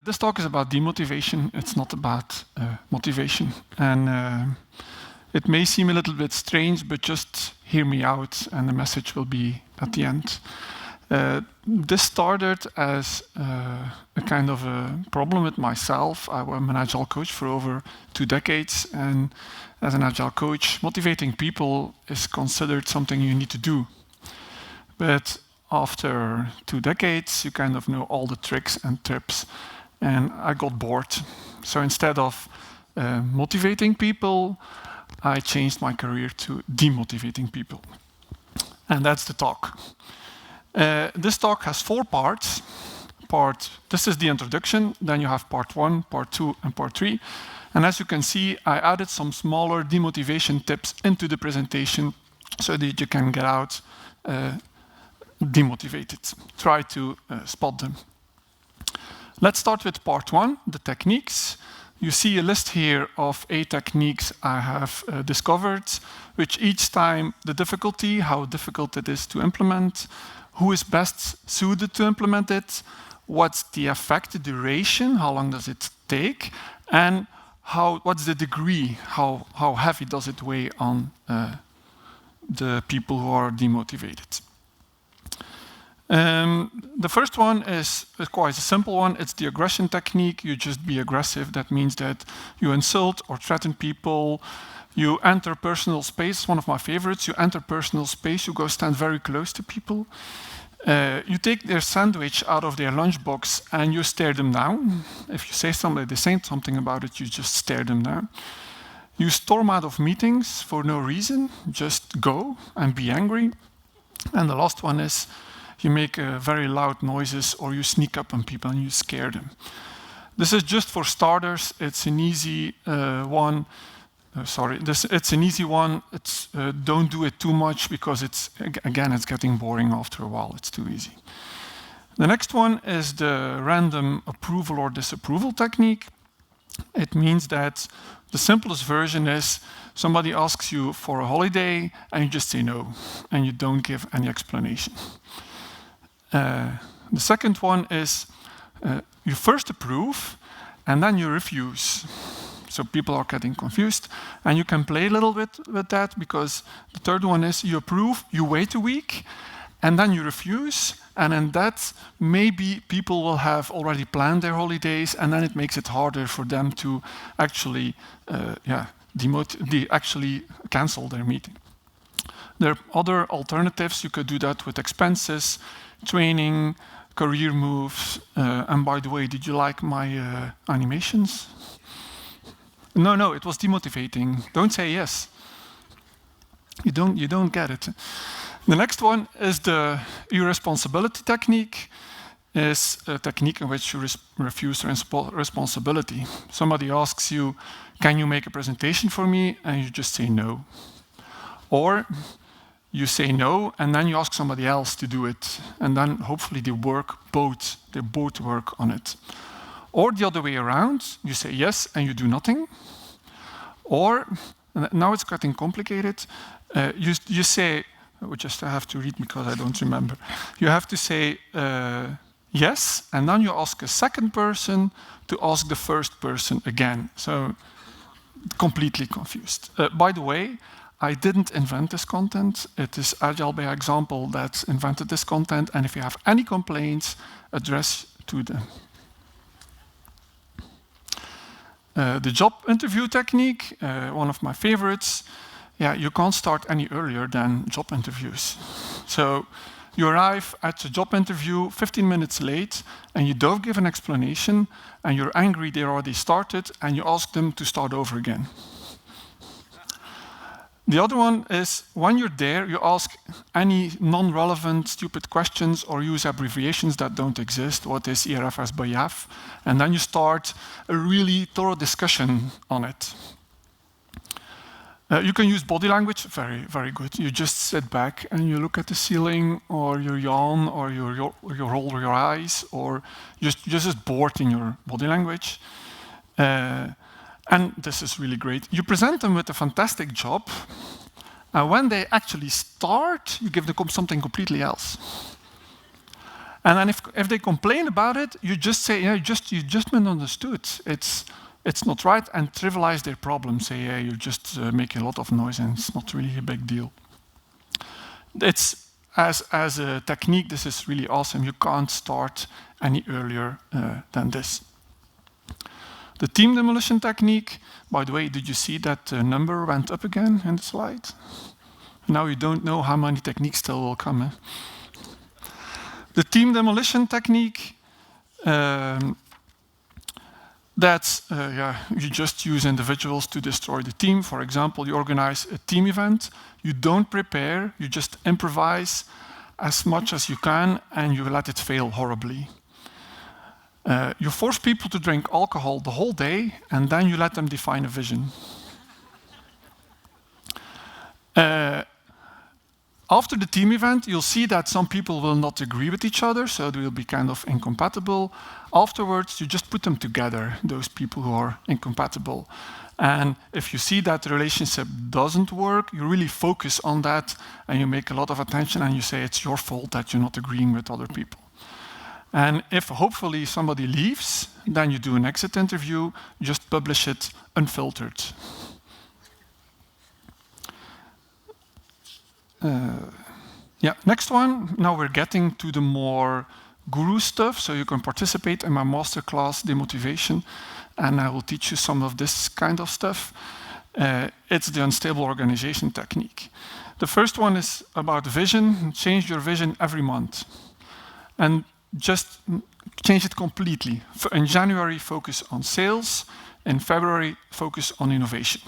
This talk is about demotivation. It's not about motivation. And it may seem a little bit strange, but just hear me out and the message will be at the end. This started as a kind of a problem with myself. I'm an Agile coach for over 2 decades, and as an Agile coach, motivating people is considered something you need to do. But after 2 decades, you kind of know all the tricks and tips, and I got bored. So instead of motivating people, I changed my career to demotivating people. And that's the talk. This talk has 4 parts. This is the introduction, then you have part 1, part 2, and part 3. And as you can see, I added some smaller demotivation tips into the presentation so that you can get out demotivated. Try to spot them. Let's start with part 1, the techniques. You see a list here of 8 techniques I have discovered, which each time the difficulty, how difficult it is to implement, who is best suited to implement it, what's the effect, the duration, how long does it take, and what's the degree, how heavy does it weigh on the people who are demotivated. The first one is quite a simple one. It's the aggression technique. You just be aggressive. That means that you insult or threaten people. You enter personal space, one of my favorites. You enter personal space, you go stand very close to people. You take their sandwich out of their lunchbox and you stare them down. If you say something, they say something about it, you just stare them down. You storm out of meetings for no reason, just go and be angry. And the last one is you make very loud noises or you sneak up on people and you scare them. This is just for starters. It's an easy one. It's an easy one. Don't do it too much because it's getting boring after a while. It's too easy. The next one is the random approval or disapproval technique. It means that the simplest version is somebody asks you for a holiday and you just say no and you don't give any explanation. The second one is you first approve and then you refuse. So people are getting confused, and you can play a little bit with that because the third one is you approve, you wait a week, and then you refuse, and in that maybe people will have already planned their holidays, and then it makes it harder for them to actually actually cancel their meeting. There are other alternatives. You could do that with expenses, training, career moves, and by the way, did you like my animations? No, it was demotivating. Don't say yes. You don't get it. The next one is the irresponsibility technique. Is a technique in which you refuse responsibility. Somebody asks you, can you make a presentation for me? And you just say no. Or you say no, and then you ask somebody else to do it. And then hopefully they both work on it. Or the other way around, you say yes and you do nothing. Or, now it's getting complicated, you say, I just have to read because I don't remember. You have to say yes, and then you ask a second person to ask the first person again. So, completely confused. By the way, I didn't invent this content. It is AgileByExample that invented this content, and if you have any complaints, address to them. The job interview technique, one of my favorites. Yeah, you can't start any earlier than job interviews. So you arrive at the job interview 15 minutes late and you don't give an explanation and you're angry they already started and you ask them to start over again. The other one is when you're there, you ask any non-relevant, stupid questions or use abbreviations that don't exist. What is Irresponsibility? And then you start a really thorough discussion on it. You can use body language, very, very good. You just sit back and you look at the ceiling, or you yawn, or you roll your eyes, or you're just bored in your body language. And this is really great. You present them with a fantastic job, and when they actually start, you give them something completely else. And then if they complain about it, you just say, yeah, you just misunderstood. It's not right, and trivialize their problem. Say, yeah, you're just making a lot of noise and it's not really a big deal. It's as a technique, this is really awesome. You can't start any earlier than this. The team demolition technique, by the way, did you see that number went up again in the slide? Now you don't know how many techniques still will come. Eh? The team demolition technique, you just use individuals to destroy the team. For example, you organize a team event. You don't prepare, you just improvise as much as you can, and you let it fail horribly. You force people to drink alcohol the whole day, and then you let them define a vision. After the team event, you'll see that some people will not agree with each other, so they will be kind of incompatible. Afterwards, you just put them together, those people who are incompatible. And if you see that the relationship doesn't work, you really focus on that, and you make a lot of attention, and you say it's your fault that you're not agreeing with other people. And if hopefully somebody leaves, then you do an exit interview, just publish it unfiltered. Next one. Now we're getting to the more guru stuff, so you can participate in my masterclass, Demotivation, and I will teach you some of this kind of stuff. It's the unstable organization technique. The first one is about vision. Change your vision every month. And just change it completely. In January, focus on sales. In February, focus on innovation.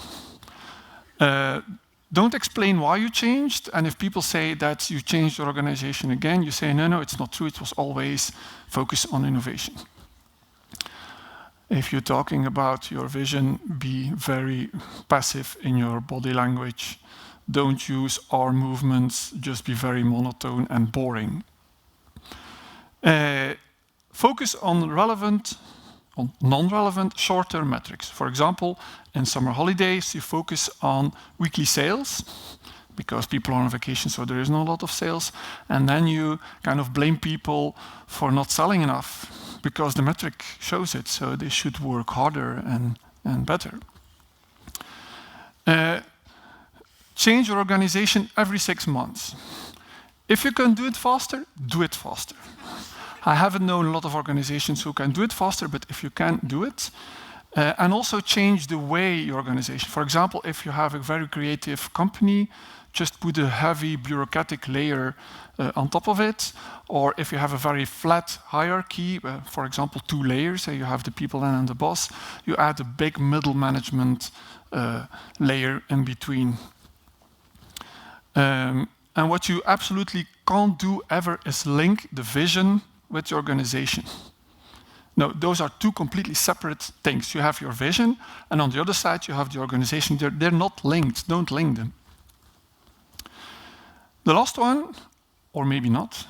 Don't explain why you changed, and if people say that you changed your organization again, you say, no, it's not true, it was always focus on innovation. If you're talking about your vision, be very passive in your body language. Don't use arm movements, just be very monotone and boring. Focus on non-relevant short-term metrics. For example, in summer holidays, you focus on weekly sales because people are on vacation, so there is not a lot of sales. And then you kind of blame people for not selling enough because the metric shows it, so they should work harder and better. Change your organization every 6 months. If you can do it faster, do it faster. I haven't known a lot of organizations who can do it faster, but if you can, do it. And also change the way your organization. For example, if you have a very creative company, just put a heavy bureaucratic layer on top of it. Or if you have a very flat hierarchy, for example, 2 layers, you have the people and the boss, you add a big middle management layer in between. And what you absolutely can't do ever is link the vision with the organization. No, those are 2 completely separate things. You have your vision, and on the other side you have the organization. They're not linked. Don't link them. The last one, or maybe not,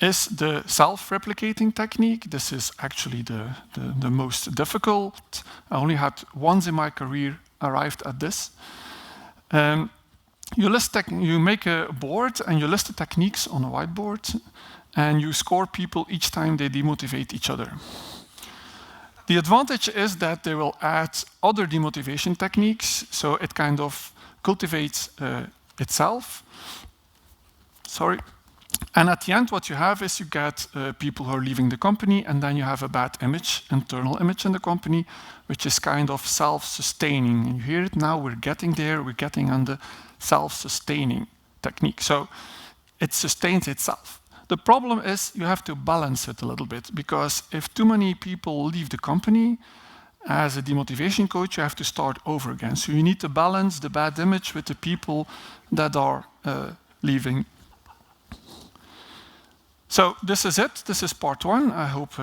is the self-replicating technique. This is actually the most difficult. I only had once in my career arrived at this. You make a board and you list the techniques on a whiteboard, and you score people each time they demotivate each other. The advantage is that they will add other demotivation techniques, so it kind of cultivates itself. Sorry. And at the end, what you have is you get people who are leaving the company, and then you have a bad image, internal image in the company, which is kind of self-sustaining. And you hear it now, we're getting there, we're getting on the self-sustaining technique. So it sustains itself. The problem is you have to balance it a little bit, because if too many people leave the company, as a demotivation coach, you have to start over again. So you need to balance the bad image with the people that are leaving. So this is it. This is part 1. I hope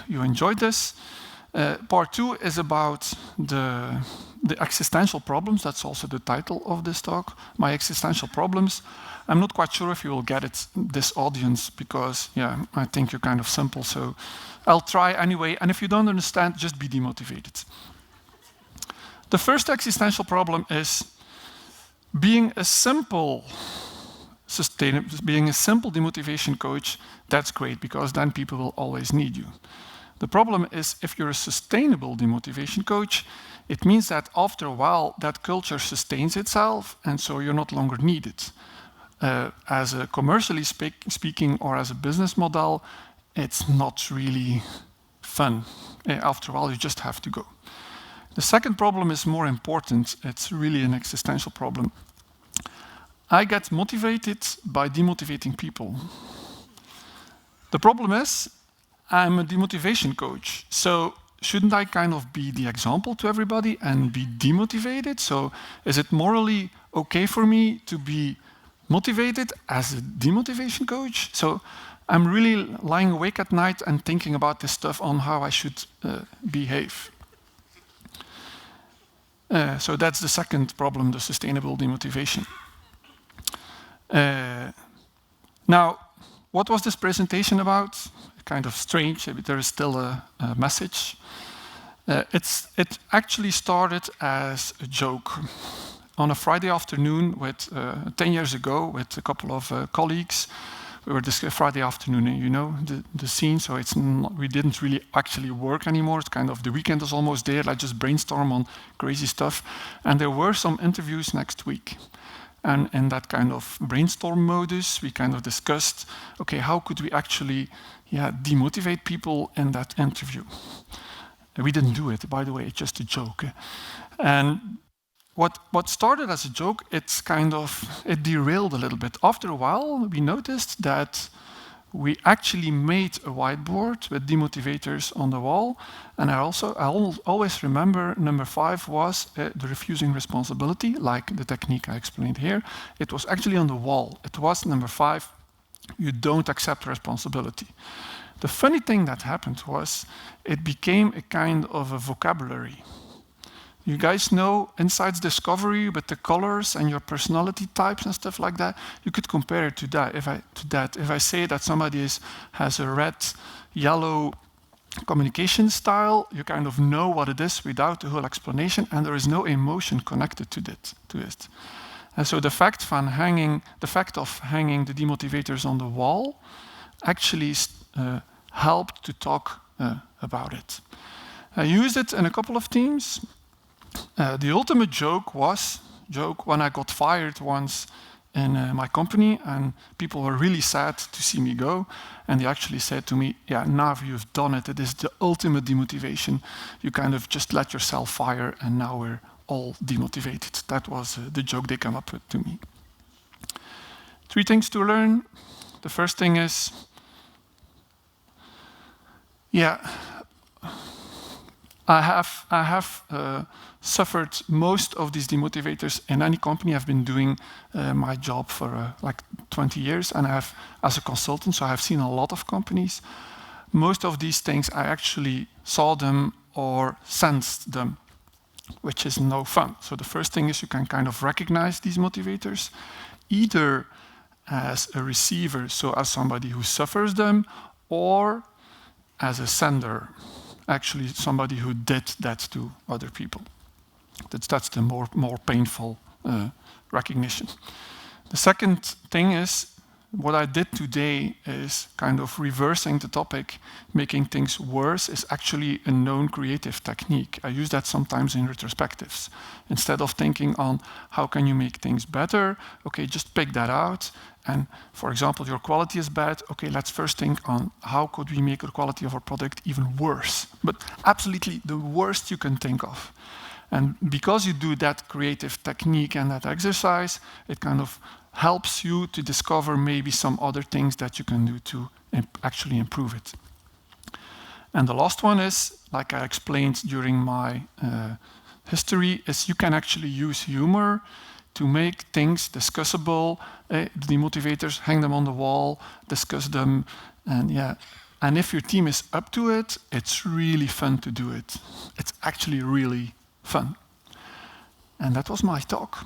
you enjoyed this. Part 2 is about the existential problems. That's also the title of this talk, my existential problems. I'm not quite sure if you will get it, this audience, because I think you're kind of simple. So I'll try anyway. And if you don't understand, just be demotivated. The first existential problem is being a simple being a simple demotivation coach, that's great because then people will always need you. The problem is if you're a sustainable demotivation coach, it means that after a while that culture sustains itself and so you're not longer needed. As a commercially speaking or as a business model, it's not really fun. After a while you just have to go. The second problem is more important. It's really an existential problem. I get motivated by demotivating people. The problem is, I'm a demotivation coach. So shouldn't I kind of be the example to everybody and be demotivated? So is it morally okay for me to be motivated as a demotivation coach? So I'm really lying awake at night and thinking about this stuff on how I should behave. So that's the second problem, the sustainable demotivation. Now, what was this presentation about? Kind of strange, but there is still a message. It actually started as a joke. On a Friday afternoon, 10 years ago, with a couple of colleagues, we were this Friday afternoon, you know the scene, so we didn't really actually work anymore. It's kind of the weekend is almost there, like just brainstorm on crazy stuff. And there were some interviews next week. And in that kind of brainstorm modus, we kind of discussed, okay, how could we actually demotivate people in that interview? We didn't do it, by the way, it's just a joke. And what started as a joke, it derailed a little bit. After a while, we noticed that we actually made a whiteboard with demotivators on the wall. And I always remember number 5 was the refusing responsibility, like the technique I explained here. It was actually on the wall. It was number 5, you don't accept responsibility. The funny thing that happened was it became a kind of a vocabulary. You guys know Insights Discovery with the colors and your personality types and stuff like that? You could compare it to that. If I say that somebody has a red, yellow communication style, you kind of know what it is without the whole explanation, and there is no emotion connected to it. And so the fact of hanging the demotivators on the wall actually helped to talk about it. I used it in a couple of teams. The ultimate joke when I got fired once in my company, and people were really sad to see me go, and they actually said to me, yeah, now you've done it. It is the ultimate demotivation. You kind of just let yourself fire, and now we're all demotivated. That was the joke they came up with to me. 3 things to learn. The first thing is, I have suffered most of these demotivators in any company. I've been doing my job for like 20 years, and as a consultant, so I've seen a lot of companies. Most of these things, I actually saw them or sensed them, which is no fun. So the first thing is you can kind of recognize these motivators, either as a receiver, so as somebody who suffers them, or as a sender, actually somebody who did that to other people. That's the more painful recognition. The second thing is, what I did today is kind of reversing the topic. Making things worse is actually a known creative technique. I use that sometimes in retrospectives. Instead of thinking on how can you make things better, okay, just pick that out. And for example, your quality is bad. Okay, let's first think on how could we make the quality of our product even worse, but absolutely the worst you can think of. And because you do that creative technique and that exercise, it kind of helps you to discover maybe some other things that you can do to actually improve it. And the last one is, like I explained during my history, is you can actually use humor to make things discussable. The motivators, hang them on the wall, discuss them, and if your team is up to it, it's really fun to do it. It's actually really fun. And that was my talk.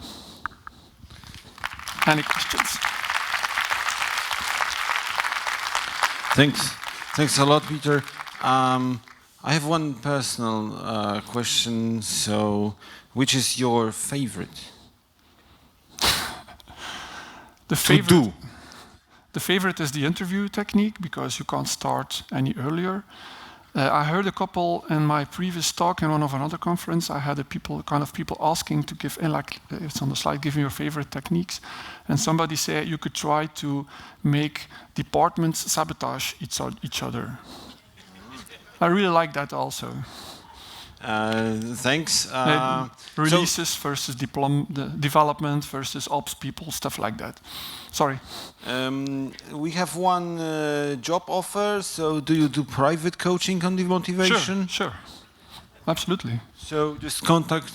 Any questions? Thanks a lot, Pieter. I have one personal question. So, which is your favorite? The favorite is the interview technique, because you can't start any earlier. I heard a couple in my previous talk in one of another conference. I had people asking to give, like it's on the slide, give me your favorite techniques. And somebody said you could try to make departments sabotage each other. I really like that also. Thanks. Releases versus development versus ops people, stuff like that. Sorry. We have one job offer. So do you do private coaching on demotivation? Sure. Absolutely. So just contact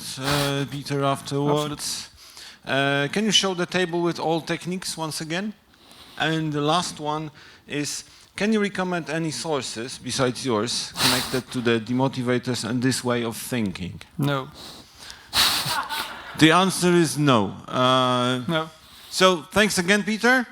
Pieter afterwards. Can you show the table with all techniques once again? And the last one is, can you recommend any sources besides yours connected to the demotivators and this way of thinking? No. The answer is no. No. So thanks again, Pieter.